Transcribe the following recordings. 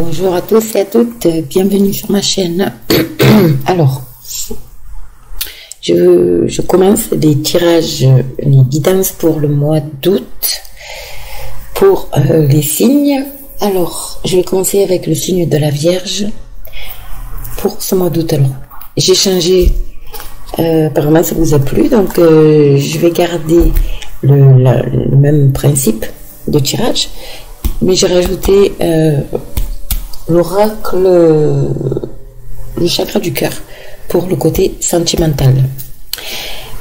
Bonjour à tous et à toutes, bienvenue sur ma chaîne. Alors, je commence les tirages, les guidances pour le mois d'août, pour les signes. Alors, je vais commencer avec le signe de la Vierge pour ce mois d'août. Alors, j'ai changé, apparemment ça vous a plu, donc je vais garder le même principe de tirage, mais j'ai rajouté l'oracle, le chakra du cœur, pour le côté sentimental,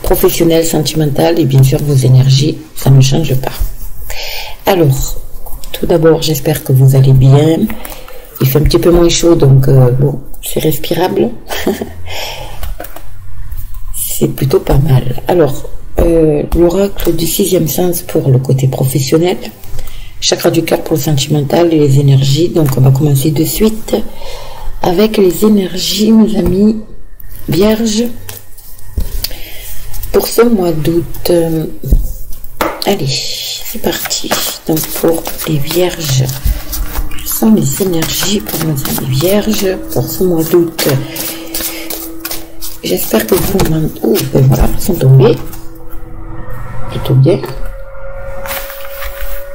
professionnel, sentimental, et bien sûr vos énergies, ça ne change pas. Alors, tout d'abord, j'espère que vous allez bien. Il fait un petit peu moins chaud, donc bon, c'est respirable. C'est plutôt pas mal. Alors, l'oracle du sixième sens pour le côté professionnel, chakra du cœur pour le sentimental et les énergies. Donc on va commencer de suite avec les énergies, mes amis vierges, pour ce mois d'août. Allez, c'est parti. Donc pour les vierges, quelles sont les énergies pour nos amis vierges pour ce mois d'août? J'espère que vous m'entendez. Oh, ben voilà, ils sont tombés. Plutôt bien.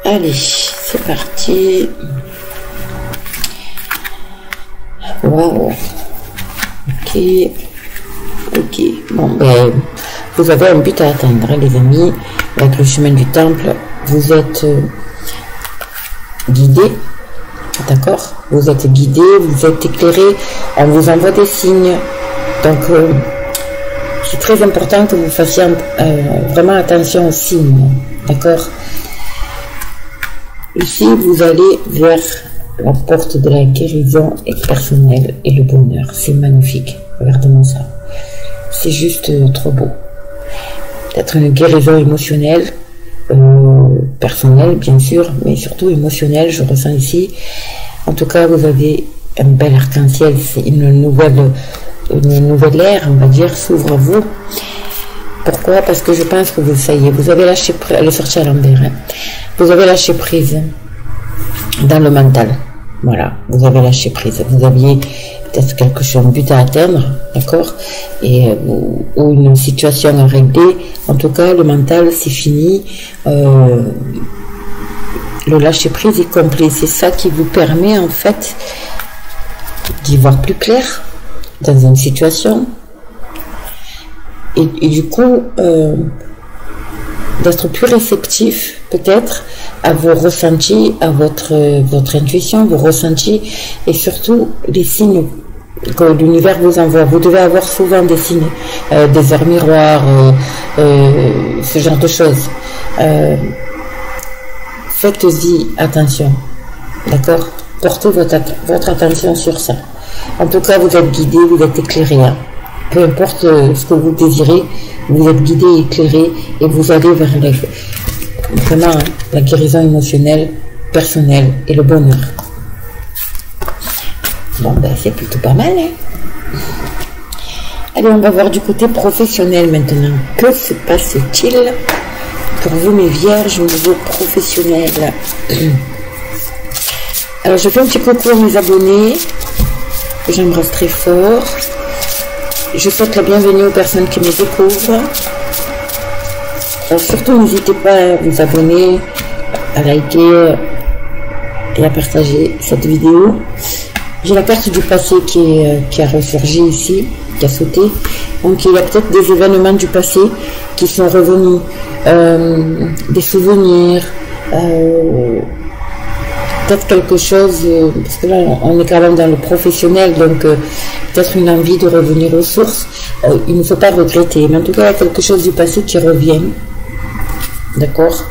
Allez, c'est parti. Waouh. Ok. Ok. Bon, ben, vous avez un but à atteindre, hein, les amis. Avec le chemin du temple, vous êtes guidés. D'accord? Vous êtes guidés, vous êtes éclairés. On vous envoie des signes. Donc, c'est très important que vous fassiez vraiment attention aux signes. D'accord? Ici, vous allez vers la porte de la guérison personnelle et le bonheur. C'est magnifique. Regardez-moi ça. C'est juste trop beau. Peut-être une guérison émotionnelle, personnelle, bien sûr, mais surtout émotionnelle, je ressens ici. En tout cas, vous avez un bel arc-en-ciel. C'est une nouvelle ère, on va dire, s'ouvre à vous. Pourquoi? Parce que je pense que ça y est, vous avez lâché prise, elle est sortie à l'envers, hein. Vous avez lâché prise dans le mental. Voilà, vous avez lâché prise. Vous aviez peut-être quelque chose, un but à atteindre, d'accord, ou une situation à régler. En tout cas, le mental, c'est fini. Le lâcher prise est complet. C'est ça qui vous permet, en fait, d'y voir plus clair dans une situation. Et du coup, d'être plus réceptif, peut-être, à vos ressentis, à votre intuition, vos ressentis, et surtout les signes que l'univers vous envoie. Vous devez avoir souvent des signes, des heures miroirs, ce genre de choses. Faites-y attention, d'accord? Portez votre attention sur ça. En tout cas, vous êtes guidé, vous êtes éclairé, hein. Peu importe ce que vous désirez, vous êtes guidé, éclairé, et vous allez vers vraiment la guérison émotionnelle, personnelle et le bonheur. Bon, ben c'est plutôt pas mal, hein. Allez, on va voir du côté professionnel maintenant. Que se passe-t-il pour vous, mes vierges, au niveau professionnel? Alors, je fais un petit coucou à mes abonnés, que j'embrasse très fort. Je souhaite la bienvenue aux personnes qui me découvrent. Alors surtout, n'hésitez pas à vous abonner, à liker et à partager cette vidéo. J'ai la carte du passé qui a ressurgi ici, qui a sauté. Donc il y a peut-être des événements du passé qui sont revenus, des souvenirs, peut-être quelque chose, parce que là on est quand même dans le professionnel, donc peut-être une envie de revenir aux sources. Il ne faut pas regretter, mais en tout cas il y a quelque chose du passé qui revient, d'accord,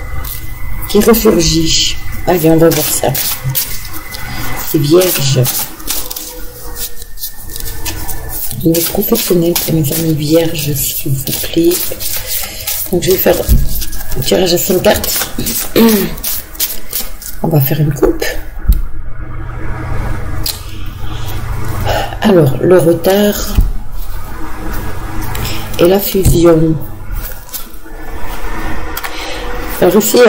qui ressurgit. Allez, on va voir ça. C'est vierge. Le professionnel pour mes amis vierges, s'il vous plaît. Donc je vais faire un tirage à 5 cartes. On va faire une coupe. Alors, le retard et la fusion. Alors ici,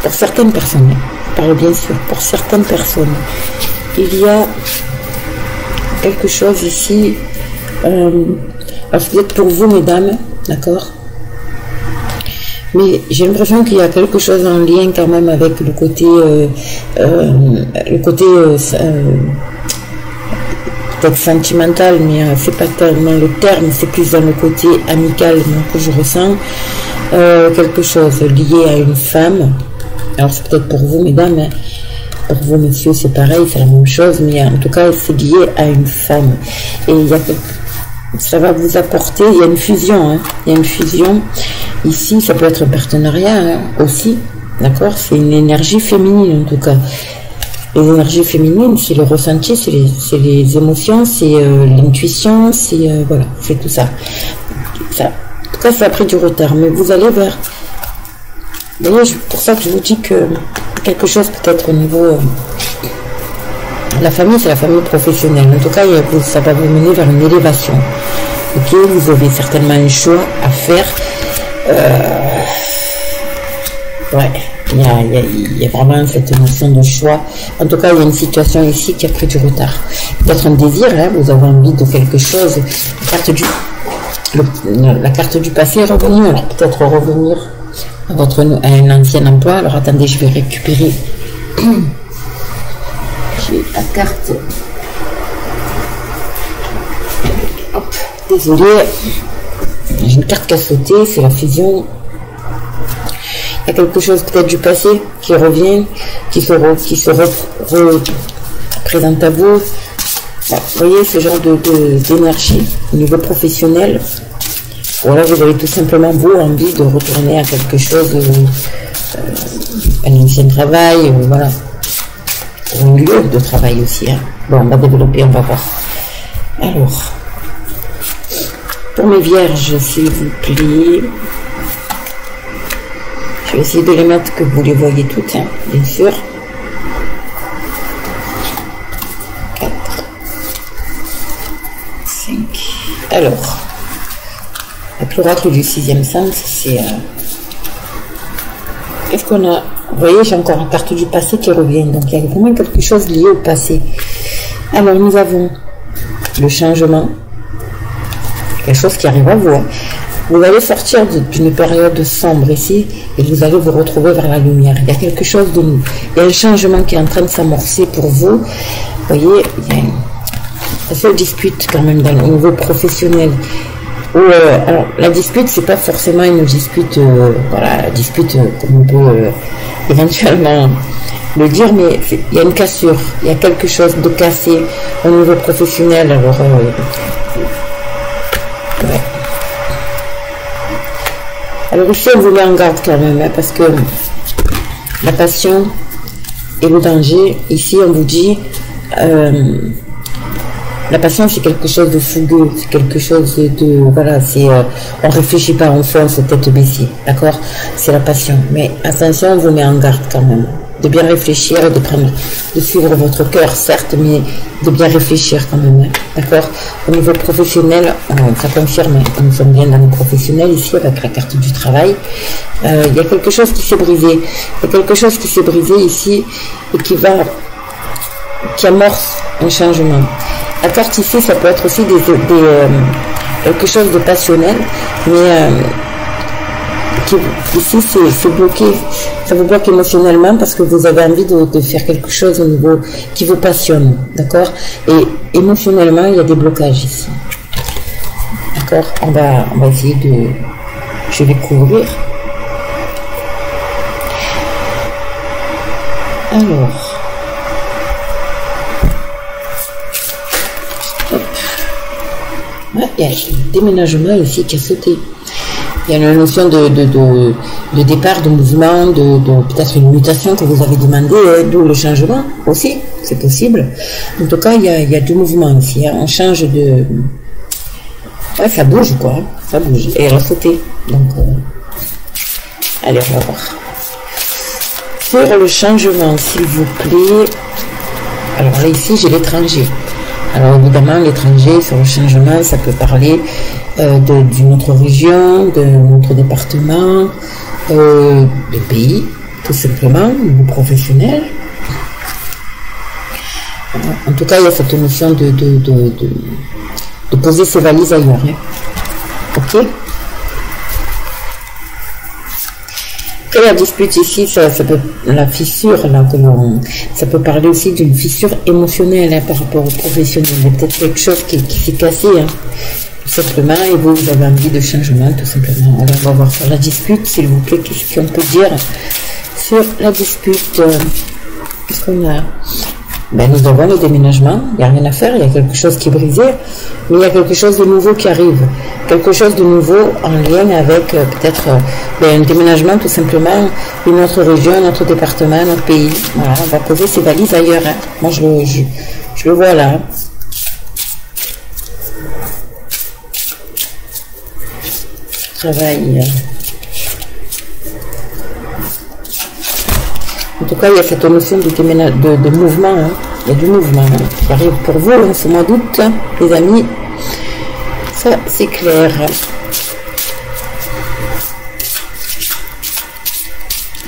pour certaines personnes, je parle bien sûr, pour certaines personnes, il y a quelque chose ici. Alors peut-être pour vous, mesdames, d'accord? Mais j'ai l'impression qu'il y a quelque chose en lien quand même avec le côté peut-être sentimental, mais c'est pas tellement le terme, c'est plus dans le côté amical que je ressens. Quelque chose lié à une femme. Alors c'est peut-être pour vous, mesdames, hein. Pour vous, messieurs, c'est pareil, c'est la même chose, mais en tout cas, c'est lié à une femme. Et il y a ça va vous apporter, il y a une fusion, hein. Il y a une fusion. Ici, ça peut être un partenariat, hein, aussi, d'accord? C'est une énergie féminine, en tout cas. Les énergies féminines, c'est le ressenti, c'est les émotions, c'est l'intuition, c'est voilà, c'est tout ça. En tout cas, ça a pris du retard, mais vous allez vers... Vous voyez, pour ça que je vous dis que quelque chose peut-être au niveau... la famille, c'est la famille professionnelle. En tout cas, ça va vous mener vers une élévation. Ok, vous avez certainement un choix à faire. Ouais, il y a vraiment cette notion de choix. En tout cas, il y a une situation ici qui a pris du retard. Peut-être un désir, hein, vous avez envie de quelque chose. La carte du passé est revenue. Alors peut-être revenir à un ancien emploi. Alors attendez, je vais récupérer. J'ai la carte. Hop, désolé. J'ai une carte qui a sauté, c'est la fusion. Il y a quelque chose peut-être du passé qui revient, qui se représente à vous. Vous voyez ce genre d'énergie au niveau professionnel. Ou alors vous avez tout simplement vous envie de retourner à quelque chose, un ancien travail, voilà. Un lieu de travail aussi. Hein. Bon, on va développer, on va voir. Alors, pour mes vierges, s'il vous plaît, je vais essayer de les mettre que vous les voyez toutes, hein, bien sûr. 4, 5. Alors, l'oracle du 6e sens, c'est... Qu'est-ce qu'on a? Vous voyez, j'ai encore une carte du passé qui revient. Donc, il y a vraiment quelque chose lié au passé. Alors, nous avons le changement. Quelque chose qui arrive à vous. Hein. Vous allez sortir d'une période sombre ici et vous allez vous retrouver vers la lumière. Il y a quelque chose de nous. Il y a un changement qui est en train de s'amorcer pour vous. Vous voyez, il y a une seule dispute quand même au niveau professionnel. Alors, la dispute, c'est pas forcément une dispute, voilà, la dispute, comme on peut éventuellement le dire, mais il y a une cassure, il y a quelque chose de cassé au niveau professionnel. Alors, ouais. Alors ici, on vous met en garde quand même, hein, parce que la passion et le danger, ici, on vous dit... la passion, c'est quelque chose de fougueux, c'est quelque chose de... Voilà, c'est... on réfléchit pas, on fonce tête baissée, d'accord? C'est la passion. Mais attention, on vous met en garde quand même. De bien réfléchir, de suivre votre cœur, certes, mais de bien réfléchir quand même, hein, d'accord? Au niveau professionnel, ça confirme, nous sommes bien dans le professionnel ici, avec la carte du travail. Il y a quelque chose qui s'est brisé. Il y a quelque chose qui s'est brisé ici et qui amorce un changement. La carte ici, ça peut être aussi quelque chose de passionnel, mais ici c'est bloqué, ça vous bloque émotionnellement parce que vous avez envie de faire quelque chose au niveau qui vous passionne, d'accord? Et émotionnellement, il y a des blocages ici, d'accord? On va essayer de... Je vais couvrir. Alors... Ouais, il y a un déménagement ici qui a sauté. Il y a une notion de départ, de mouvement, de peut-être une mutation que vous avez demandé, hein, d'où le changement aussi, c'est possible. En tout cas, il y a du mouvement ici. Hein. On change de... Ouais, ça bouge quoi, hein. Ça bouge. Et elle a sauté. Donc, allez, on va voir. Sur le changement, s'il vous plaît. Alors là, ici, j'ai l'étranger. Alors évidemment, l'étranger, sur le changement, ça peut parler d'une autre région, d'un autre département, de pays, tout simplement, au niveau professionnel. En tout cas, il y a cette notion de poser ses valises ailleurs. Hein. Ok. Et la dispute ici, ça peut, la fissure, là, ça peut parler aussi d'une fissure émotionnelle hein, par rapport au professionnel. Il y a peut-être quelque chose qui s'est cassé, hein, tout simplement, et vous avez envie de changement, tout simplement. Alors, on va voir sur la dispute, s'il vous plaît, qu'est-ce qu'on peut dire sur la dispute. Qu'est-ce qu'on a? Ben, nous avons le déménagement, il n'y a rien à faire, il y a quelque chose qui est brisé, mais il y a quelque chose de nouveau qui arrive. Quelque chose de nouveau en lien avec peut-être un déménagement tout simplement, une autre région, un autre département, un autre pays. Voilà, on va poser ses valises ailleurs. Hein. Moi, je le vois là. Hein. Travail. En tout cas, il y a cette notion de mouvement. Hein. Il y a du mouvement hein, qui arrive pour vous en ce mois d'août, les amis. Ça, c'est clair.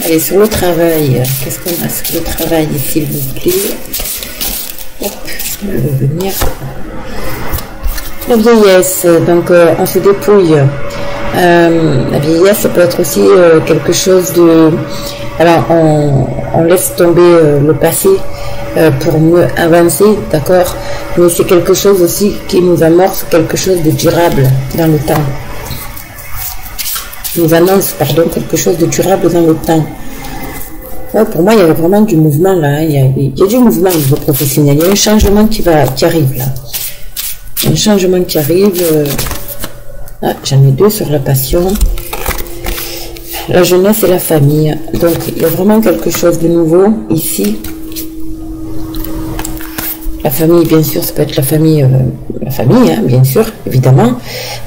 Allez, sur le travail. Qu'est-ce qu'on a sur le travail, s'il vous plaît? Hop, ça va venir. La vieillesse. Donc, on se dépouille. La vieillesse, ça peut être aussi quelque chose de... Alors, on laisse tomber le passé pour mieux avancer, d'accord? Mais c'est quelque chose aussi qui nous amorce quelque chose de durable dans le temps. Nous annonce, pardon, quelque chose de durable dans le temps. Ouais, pour moi, il y a vraiment du mouvement là. Il y a du mouvement au niveau professionnel. Il y a un changement qui arrive là. Un changement qui arrive. Ah, j'en ai deux sur la passion. La jeunesse et la famille. Donc, il y a vraiment quelque chose de nouveau ici. La famille, bien sûr, ça peut être la famille, hein, bien sûr, évidemment.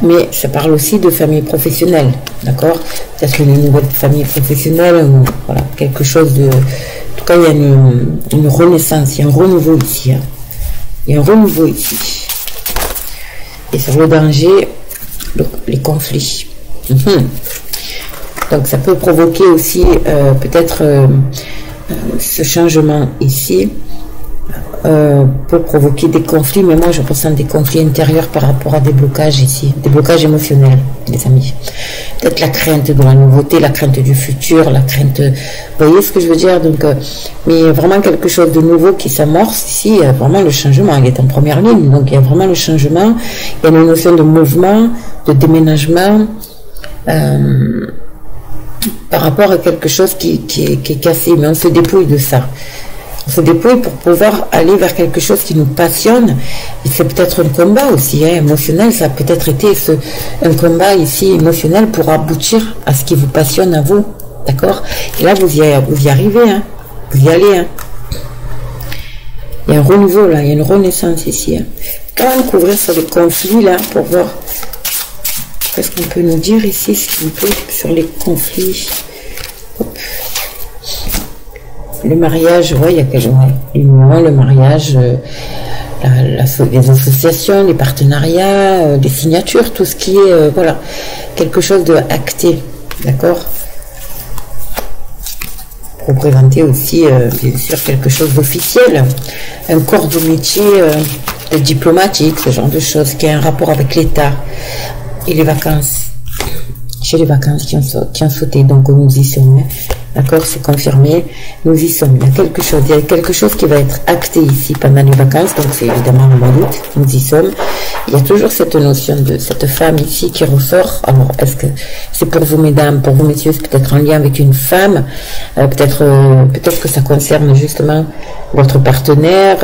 Mais ça parle aussi de famille professionnelle, d'accord? Peut-être une nouvelle famille professionnelle, voilà, quelque chose de... En tout cas, il y a une renaissance, il y a un renouveau ici. Hein. Il y a un renouveau ici. Et sur le danger, les conflits. Donc ça peut provoquer aussi peut-être ce changement ici peut provoquer des conflits, mais moi je ressens des conflits intérieurs par rapport à des blocages ici, des blocages émotionnels, les amis. Peut-être la crainte de la nouveauté, la crainte du futur, la crainte, vous voyez ce que je veux dire? Donc, mais vraiment quelque chose de nouveau qui s'amorce ici, vraiment le changement, il est en première ligne, donc il y a vraiment le changement, il y a une notion de mouvement, de déménagement, par rapport à quelque chose qui est cassé, mais on se dépouille de ça. On se dépouille pour pouvoir aller vers quelque chose qui nous passionne. Et c'est peut-être un combat aussi, hein, émotionnel. Ça a peut-être été un combat ici émotionnel pour aboutir à ce qui vous passionne à vous. D'accord? Et là, vous y arrivez. Hein, vous y allez. Hein. Il y a un renouveau là, il y a une renaissance ici. Hein. Quand même couvrir sur les conflits là pour voir. Qu'est-ce qu'on peut nous dire ici, s'il vous plaît, sur les conflits? Hop. Le mariage, ouais, il y a quelque chose. L'union, le mariage, les associations, les partenariats, les signatures, tout ce qui est, voilà, quelque chose de acté, d'accord? Pour présenter aussi, bien sûr, quelque chose d'officiel, un corps de métier diplomatique, ce genre de choses, qui a un rapport avec l'État. Et les vacances, j'ai les vacances qui ont sauté, donc nous y sommes, d'accord, c'est confirmé, nous y sommes, il y a quelque chose qui va être acté ici pendant les vacances, donc c'est évidemment le mois d'août, nous y sommes, il y a toujours cette notion de cette femme ici qui ressort. Alors, est-ce que c'est pour vous mesdames, pour vous messieurs, c'est peut-être en lien avec une femme, peut-être que ça concerne justement votre partenaire,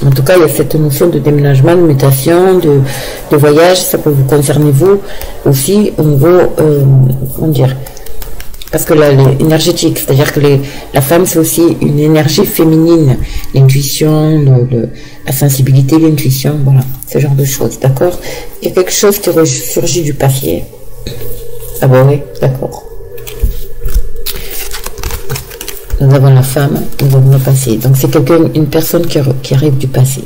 en tout cas, il y a cette notion de déménagement, de mutation, de voyage. Ça peut vous concerner vous aussi au niveau, comment dire, parce que l'énergétique, c'est-à-dire que la femme, c'est aussi une énergie féminine, l'intuition, la sensibilité, l'intuition, voilà, ce genre de choses, d'accord? Il y a quelque chose qui ressurgit du passé. Ah bon, oui, d'accord. Nous avons la femme, nous avons le passé. Donc c'est une personne qui arrive du passé.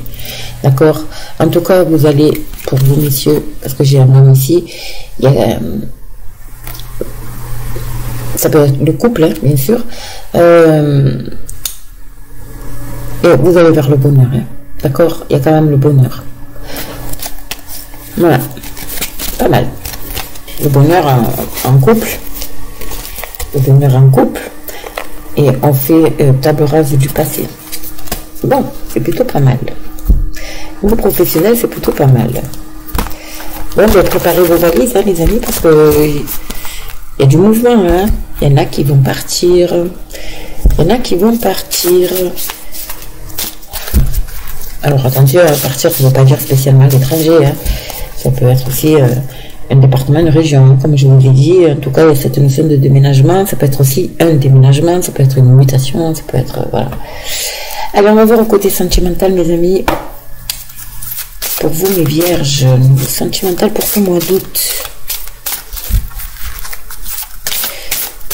D'accord? En tout cas, vous allez, pour vous messieurs, parce que j'ai un homme ici, il y a, ça peut être le couple, hein, bien sûr. Il Et vous allez vers le bonheur, hein. D'accord? Il y a quand même le bonheur. Voilà. Pas mal. Le bonheur en couple. Le bonheur en couple. Et on fait table rase du passé. Bon, c'est plutôt pas mal. Niveau professionnel, c'est plutôt pas mal. Bon, je vais préparer vos valises, hein, les amis, parce que il y a du mouvement, hein. Il y en a qui vont partir. Il y en a qui vont partir. Alors attention, partir, ça ne veut pas dire spécialement à l'étranger, hein. Ça peut être aussi un département, une région, comme je vous l'ai dit. En tout cas, il y a cette notion de déménagement. Ça peut être aussi un déménagement, ça peut être une mutation, ça peut être... voilà. Alors, on va voir au côté sentimental, mes amis. Pour vous, mes vierges, niveau sentimental pour ce mois d'août.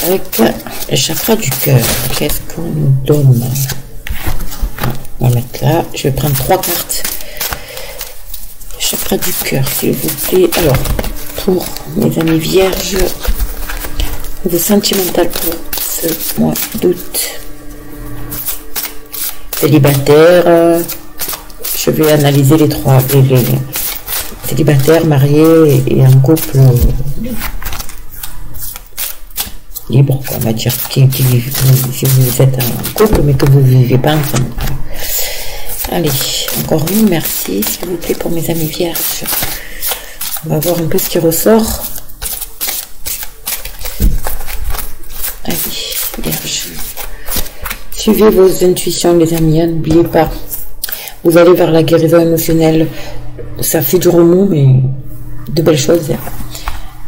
Avec le chakra du cœur, qu'est-ce qu'on nous donne? On va mettre là. Je vais prendre 3 cartes. Chakra du cœur, s'il vous plaît. Alors, pour mes amis vierges, niveau sentimental pour ce mois d'août. Célibataire, je vais analyser les trois, les célibataires, mariés et un couple libre, quoi, on va dire, si vous êtes un couple mais que vous ne vivez pas ensemble. Allez, encore une, merci, s'il vous plaît, pour mes amis vierges. On va voir un peu ce qui ressort. Allez, vierge. Suivez vos intuitions, les amis, hein, n'oubliez pas. Vous allez vers la guérison émotionnelle. Ça fait du remous, mais de belles choses.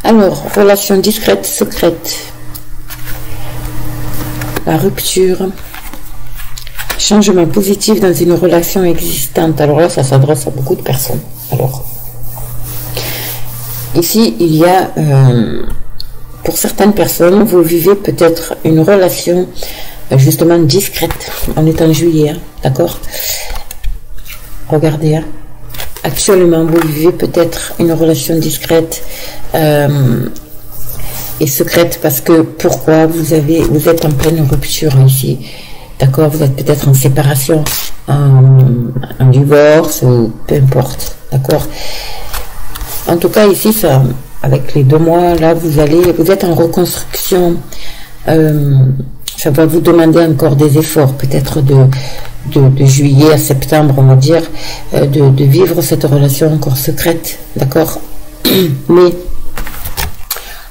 Alors, relation discrète, secrète. La rupture. Changement positif dans une relation existante. Alors là, ça s'adresse à beaucoup de personnes. Alors, ici, il y a, pour certaines personnes, vous vivez peut-être une relation justement discrète. On est en juillet, hein, d'accord? Regardez, hein. Actuellement, vous vivez peut-être une relation discrète et secrète parce que, pourquoi? Vous êtes en pleine rupture ici. D'accord, vous êtes peut-être en séparation, en divorce, ou peu importe. D'accord. En tout cas, ici, ça, avec les 2 mois, là, vous êtes en reconstruction. Ça va vous demander encore des efforts, peut-être de juillet à septembre, on va dire, de vivre cette relation encore secrète. D'accord. Mais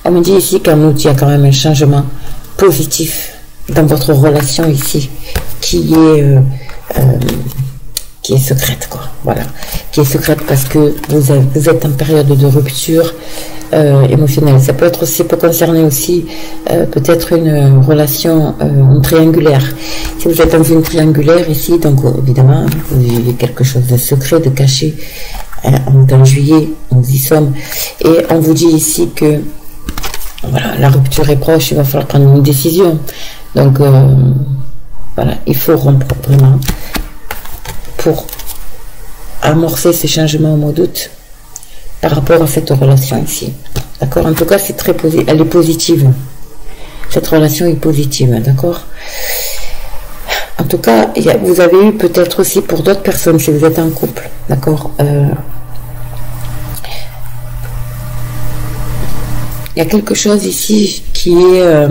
on me dit ici qu'en août, il y a quand même un changement positif dans votre relation ici, qui est secrète, quoi. Voilà, qui est secrète parce que vous êtes en période de rupture émotionnelle. Ça peut être aussi, peut concerner aussi peut-être une relation triangulaire. Si vous êtes dans une triangulaire ici, donc évidemment vous vivez quelque chose de secret, de caché. On est en juillet, nous y sommes, et on vous dit ici que voilà, la rupture est proche, il va falloir prendre une décision. Donc, voilà, il faut rompre vraiment pour amorcer ces changements au mois d'août par rapport à cette relation ici. D'accord? En tout cas, c'est très positif. Elle est positive. Cette relation est positive. D'accord? En tout cas, vous avez eu peut-être aussi pour d'autres personnes, si vous êtes en couple. D'accord? Il y a quelque chose ici qui est...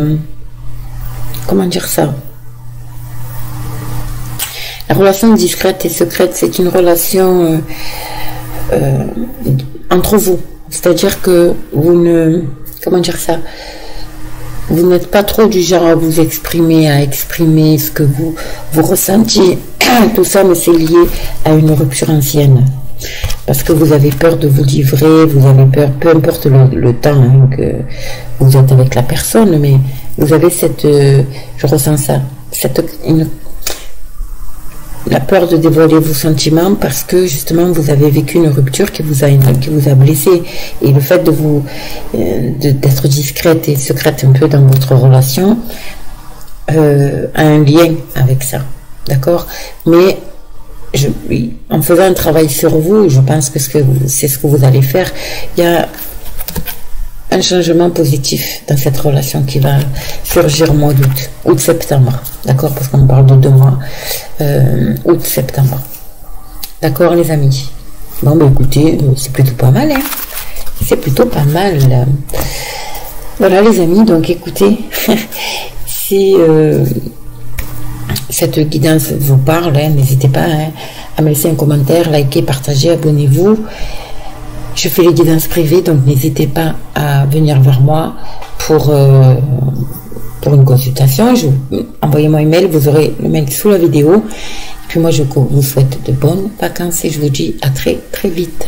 comment dire ça? La relation discrète et secrète, c'est une relation entre vous. C'est-à-dire que vous ne... Comment dire ça? Vous n'êtes pas trop du genre à vous exprimer, à exprimer ce que vous ressentiez. Tout ça, mais c'est lié à une rupture ancienne. Parce que vous avez peur de vous livrer, vous avez peur, peu importe le temps hein, que vous êtes avec la personne, mais vous avez cette, je ressens ça, la peur de dévoiler vos sentiments parce que justement vous avez vécu une rupture qui vous a blessé, et le fait d'être discrète et secrète un peu dans votre relation a un lien avec ça, d'accord? Mais en faisant un travail sur vous, je pense que c'est ce que vous allez faire. Il y a un changement positif dans cette relation qui va surgir au mois d'août, août-septembre, d'accord, parce qu'on parle de 2 mois. août-septembre. D'accord les amis? Bon bah écoutez, c'est plutôt pas mal, hein. C'est plutôt pas mal. Voilà les amis, donc écoutez, si cette guidance vous parle, hein, n'hésitez pas à me laisser un commentaire, liker, partager, abonnez-vous. Je fais les guidances privées, donc n'hésitez pas à venir vers moi pour une consultation. Envoyez-moi un mail, vous aurez le mail sous la vidéo. Et puis moi je vous souhaite de bonnes vacances et je vous dis à très très vite.